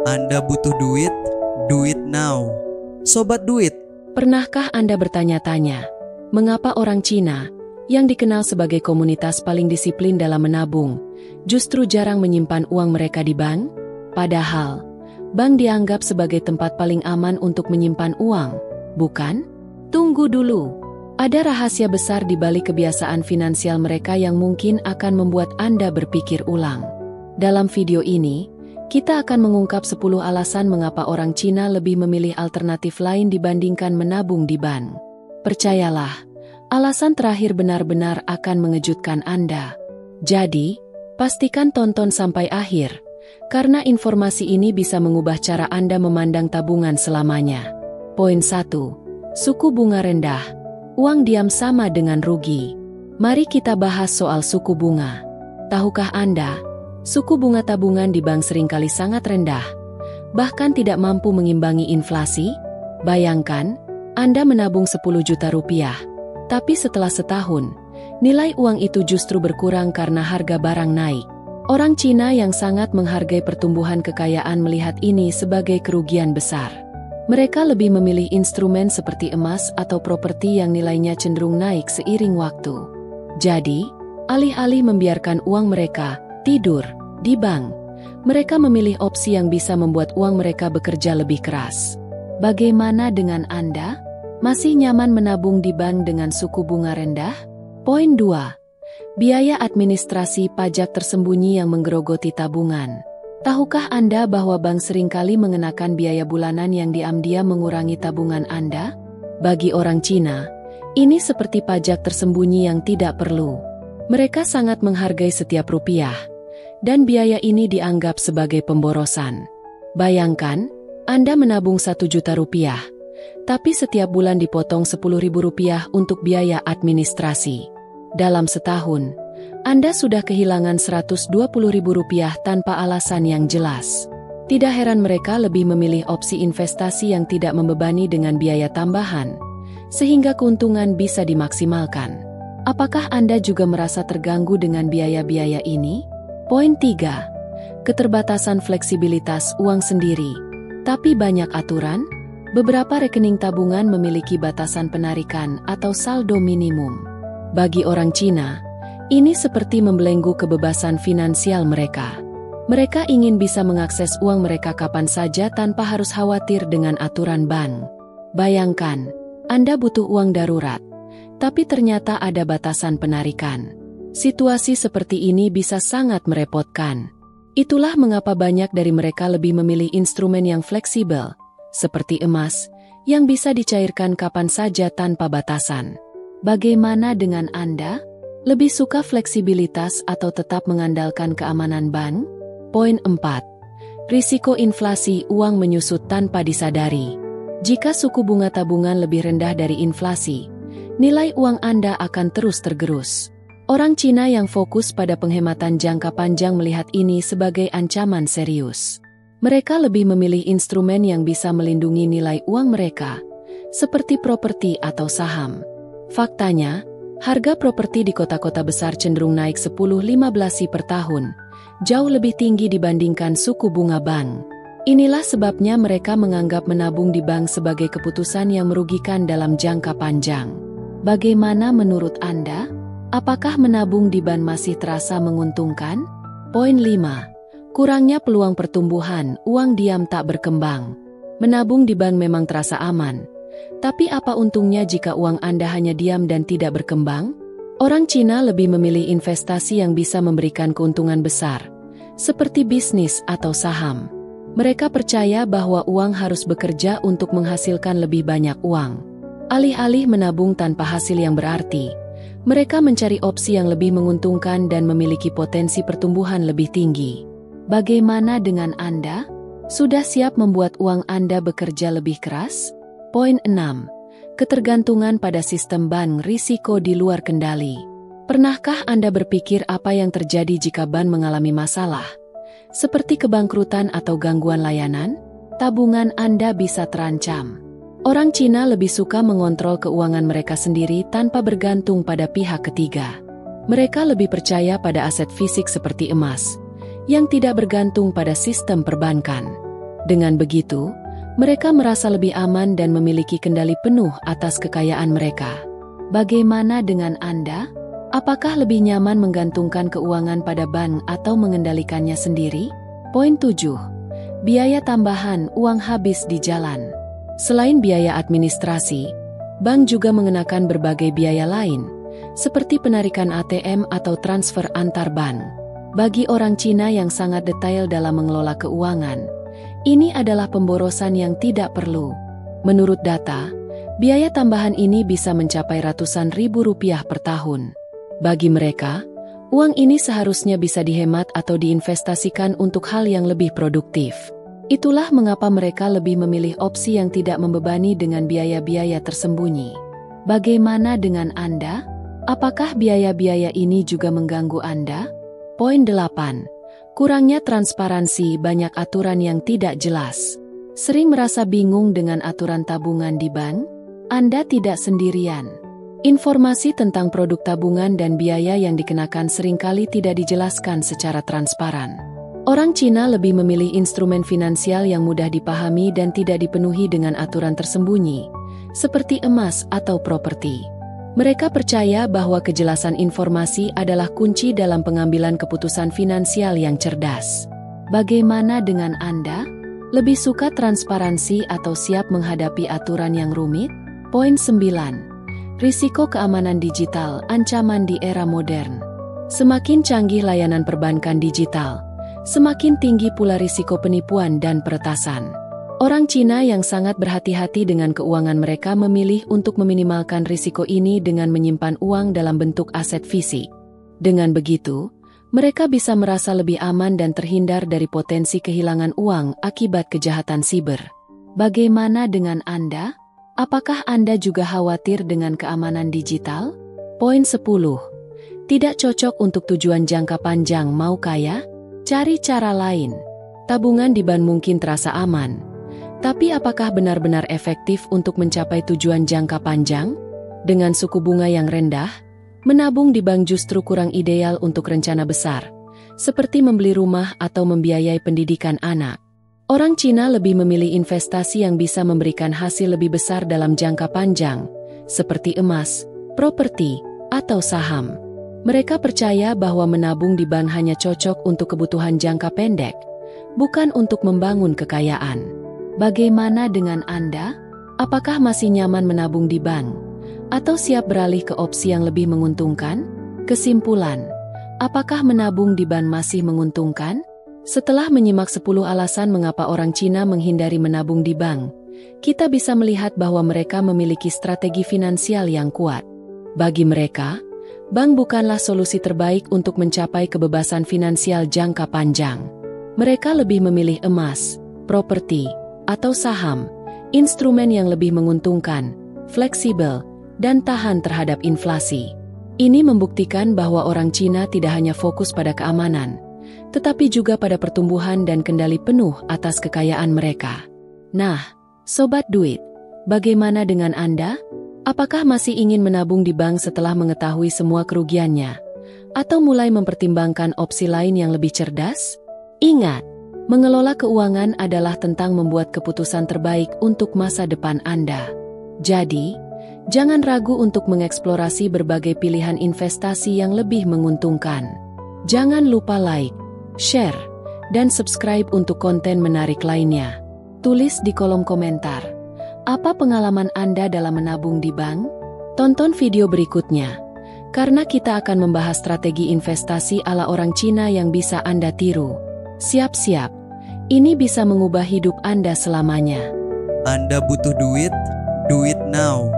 Anda butuh duit? Do it now. Sobat duit. Pernahkah Anda bertanya-tanya, mengapa orang Cina, yang dikenal sebagai komunitas paling disiplin dalam menabung, justru jarang menyimpan uang mereka di bank? Padahal, bank dianggap sebagai tempat paling aman untuk menyimpan uang, bukan? Tunggu dulu. Ada rahasia besar di balik kebiasaan finansial mereka yang mungkin akan membuat Anda berpikir ulang. Dalam video ini, kita akan mengungkap 10 alasan mengapa orang Cina lebih memilih alternatif lain dibandingkan menabung di bank. Percayalah, alasan terakhir benar-benar akan mengejutkan Anda. Jadi, pastikan tonton sampai akhir, karena informasi ini bisa mengubah cara Anda memandang tabungan selamanya. Poin 1. Suku bunga rendah. Uang diam sama dengan rugi. Mari kita bahas soal suku bunga. Tahukah Anda, suku bunga tabungan di bank seringkali sangat rendah, bahkan tidak mampu mengimbangi inflasi? Bayangkan, Anda menabung 10 juta rupiah, tapi setelah setahun, nilai uang itu justru berkurang karena harga barang naik. Orang Cina yang sangat menghargai pertumbuhan kekayaan melihat ini sebagai kerugian besar. Mereka lebih memilih instrumen seperti emas atau properti yang nilainya cenderung naik seiring waktu. Jadi, alih-alih membiarkan uang mereka tidur di bank, mereka memilih opsi yang bisa membuat uang mereka bekerja lebih keras. Bagaimana dengan Anda? Masih nyaman menabung di bank dengan suku bunga rendah? Poin 2. Biaya administrasi pajak tersembunyi yang menggerogoti tabungan. Tahukah Anda bahwa bank seringkali mengenakan biaya bulanan yang diam-diam mengurangi tabungan Anda? Bagi orang Cina, ini seperti pajak tersembunyi yang tidak perlu. Mereka sangat menghargai setiap rupiah, dan biaya ini dianggap sebagai pemborosan. Bayangkan, Anda menabung 1 juta rupiah, tapi setiap bulan dipotong 10.000 rupiah untuk biaya administrasi. Dalam setahun, Anda sudah kehilangan 120.000 rupiah tanpa alasan yang jelas. Tidak heran mereka lebih memilih opsi investasi yang tidak membebani dengan biaya tambahan, sehingga keuntungan bisa dimaksimalkan. Apakah Anda juga merasa terganggu dengan biaya-biaya ini? Poin 3. Keterbatasan fleksibilitas uang sendiri, tapi banyak aturan. Beberapa rekening tabungan memiliki batasan penarikan atau saldo minimum. Bagi orang Cina, ini seperti membelenggu kebebasan finansial mereka. Mereka ingin bisa mengakses uang mereka kapan saja tanpa harus khawatir dengan aturan bank. Bayangkan, Anda butuh uang darurat, tapi ternyata ada batasan penarikan. Situasi seperti ini bisa sangat merepotkan. Itulah mengapa banyak dari mereka lebih memilih instrumen yang fleksibel, seperti emas, yang bisa dicairkan kapan saja tanpa batasan. Bagaimana dengan Anda? Lebih suka fleksibilitas atau tetap mengandalkan keamanan bank? Poin 4. Risiko inflasi uang menyusut tanpa disadari. Jika suku bunga tabungan lebih rendah dari inflasi, nilai uang Anda akan terus tergerus. Orang Cina yang fokus pada penghematan jangka panjang melihat ini sebagai ancaman serius. Mereka lebih memilih instrumen yang bisa melindungi nilai uang mereka, seperti properti atau saham. Faktanya, harga properti di kota-kota besar cenderung naik 10-15% per tahun, jauh lebih tinggi dibandingkan suku bunga bank. Inilah sebabnya mereka menganggap menabung di bank sebagai keputusan yang merugikan dalam jangka panjang. Bagaimana menurut Anda? Apakah menabung di bank masih terasa menguntungkan? Poin 5. Kurangnya peluang pertumbuhan, uang diam tak berkembang. Menabung di bank memang terasa aman. Tapi apa untungnya jika uang Anda hanya diam dan tidak berkembang? Orang Cina lebih memilih investasi yang bisa memberikan keuntungan besar, seperti bisnis atau saham. Mereka percaya bahwa uang harus bekerja untuk menghasilkan lebih banyak uang. Alih-alih menabung tanpa hasil yang berarti, mereka mencari opsi yang lebih menguntungkan dan memiliki potensi pertumbuhan lebih tinggi. Bagaimana dengan Anda? Sudah siap membuat uang Anda bekerja lebih keras? Poin 6. Ketergantungan pada sistem bank risiko di luar kendali. Pernahkah Anda berpikir apa yang terjadi jika bank mengalami masalah? Seperti kebangkrutan atau gangguan layanan? Tabungan Anda bisa terancam. Orang Cina lebih suka mengontrol keuangan mereka sendiri tanpa bergantung pada pihak ketiga. Mereka lebih percaya pada aset fisik seperti emas, yang tidak bergantung pada sistem perbankan. Dengan begitu, mereka merasa lebih aman dan memiliki kendali penuh atas kekayaan mereka. Bagaimana dengan Anda? Apakah lebih nyaman menggantungkan keuangan pada bank atau mengendalikannya sendiri? Poin 7. Biaya tambahan uang habis di jalan. Selain biaya administrasi, bank juga mengenakan berbagai biaya lain, seperti penarikan ATM atau transfer antar bank. Bagi orang Cina yang sangat detail dalam mengelola keuangan, ini adalah pemborosan yang tidak perlu. Menurut data, biaya tambahan ini bisa mencapai ratusan ribu rupiah per tahun. Bagi mereka, uang ini seharusnya bisa dihemat atau diinvestasikan untuk hal yang lebih produktif. Itulah mengapa mereka lebih memilih opsi yang tidak membebani dengan biaya-biaya tersembunyi. Bagaimana dengan Anda? Apakah biaya-biaya ini juga mengganggu Anda? Poin 8. Kurangnya transparansi, banyak aturan yang tidak jelas. Sering merasa bingung dengan aturan tabungan di bank? Anda tidak sendirian. Informasi tentang produk tabungan dan biaya yang dikenakan seringkali tidak dijelaskan secara transparan. Orang Cina lebih memilih instrumen finansial yang mudah dipahami dan tidak dipenuhi dengan aturan tersembunyi, seperti emas atau properti. Mereka percaya bahwa kejelasan informasi adalah kunci dalam pengambilan keputusan finansial yang cerdas. Bagaimana dengan Anda? Lebih suka transparansi atau siap menghadapi aturan yang rumit? Poin 9. Risiko keamanan digital, ancaman di era modern. Semakin canggih layanan perbankan digital, semakin tinggi pula risiko penipuan dan peretasan. Orang Cina yang sangat berhati-hati dengan keuangan mereka memilih untuk meminimalkan risiko ini dengan menyimpan uang dalam bentuk aset fisik. Dengan begitu, mereka bisa merasa lebih aman dan terhindar dari potensi kehilangan uang akibat kejahatan siber. Bagaimana dengan Anda? Apakah Anda juga khawatir dengan keamanan digital? Poin 10. Tidak cocok untuk tujuan jangka panjang. Mau kaya? Cari cara lain. Tabungan di bank mungkin terasa aman, tapi apakah benar-benar efektif untuk mencapai tujuan jangka panjang? Dengan suku bunga yang rendah, menabung di bank justru kurang ideal untuk rencana besar, seperti membeli rumah atau membiayai pendidikan anak. Orang Cina lebih memilih investasi yang bisa memberikan hasil lebih besar dalam jangka panjang, seperti emas, properti, atau saham. Mereka percaya bahwa menabung di bank hanya cocok untuk kebutuhan jangka pendek, bukan untuk membangun kekayaan. Bagaimana dengan Anda? Apakah masih nyaman menabung di bank? Atau siap beralih ke opsi yang lebih menguntungkan? Kesimpulan, apakah menabung di bank masih menguntungkan? Setelah menyimak 10 alasan mengapa orang Cina menghindari menabung di bank, kita bisa melihat bahwa mereka memiliki strategi finansial yang kuat. Bagi mereka, bank bukanlah solusi terbaik untuk mencapai kebebasan finansial jangka panjang. Mereka lebih memilih emas, properti, atau saham, instrumen yang lebih menguntungkan, fleksibel, dan tahan terhadap inflasi. Ini membuktikan bahwa orang Cina tidak hanya fokus pada keamanan, tetapi juga pada pertumbuhan dan kendali penuh atas kekayaan mereka. Nah, Sobat Duit, bagaimana dengan Anda? Apakah masih ingin menabung di bank setelah mengetahui semua kerugiannya? Atau mulai mempertimbangkan opsi lain yang lebih cerdas? Ingat, mengelola keuangan adalah tentang membuat keputusan terbaik untuk masa depan Anda. Jadi, jangan ragu untuk mengeksplorasi berbagai pilihan investasi yang lebih menguntungkan. Jangan lupa like, share, dan subscribe untuk konten menarik lainnya. Tulis di kolom komentar, apa pengalaman Anda dalam menabung di bank? Tonton video berikutnya, karena kita akan membahas strategi investasi ala orang Cina yang bisa Anda tiru. Siap-siap, ini bisa mengubah hidup Anda selamanya. Anda butuh duit? Do it now.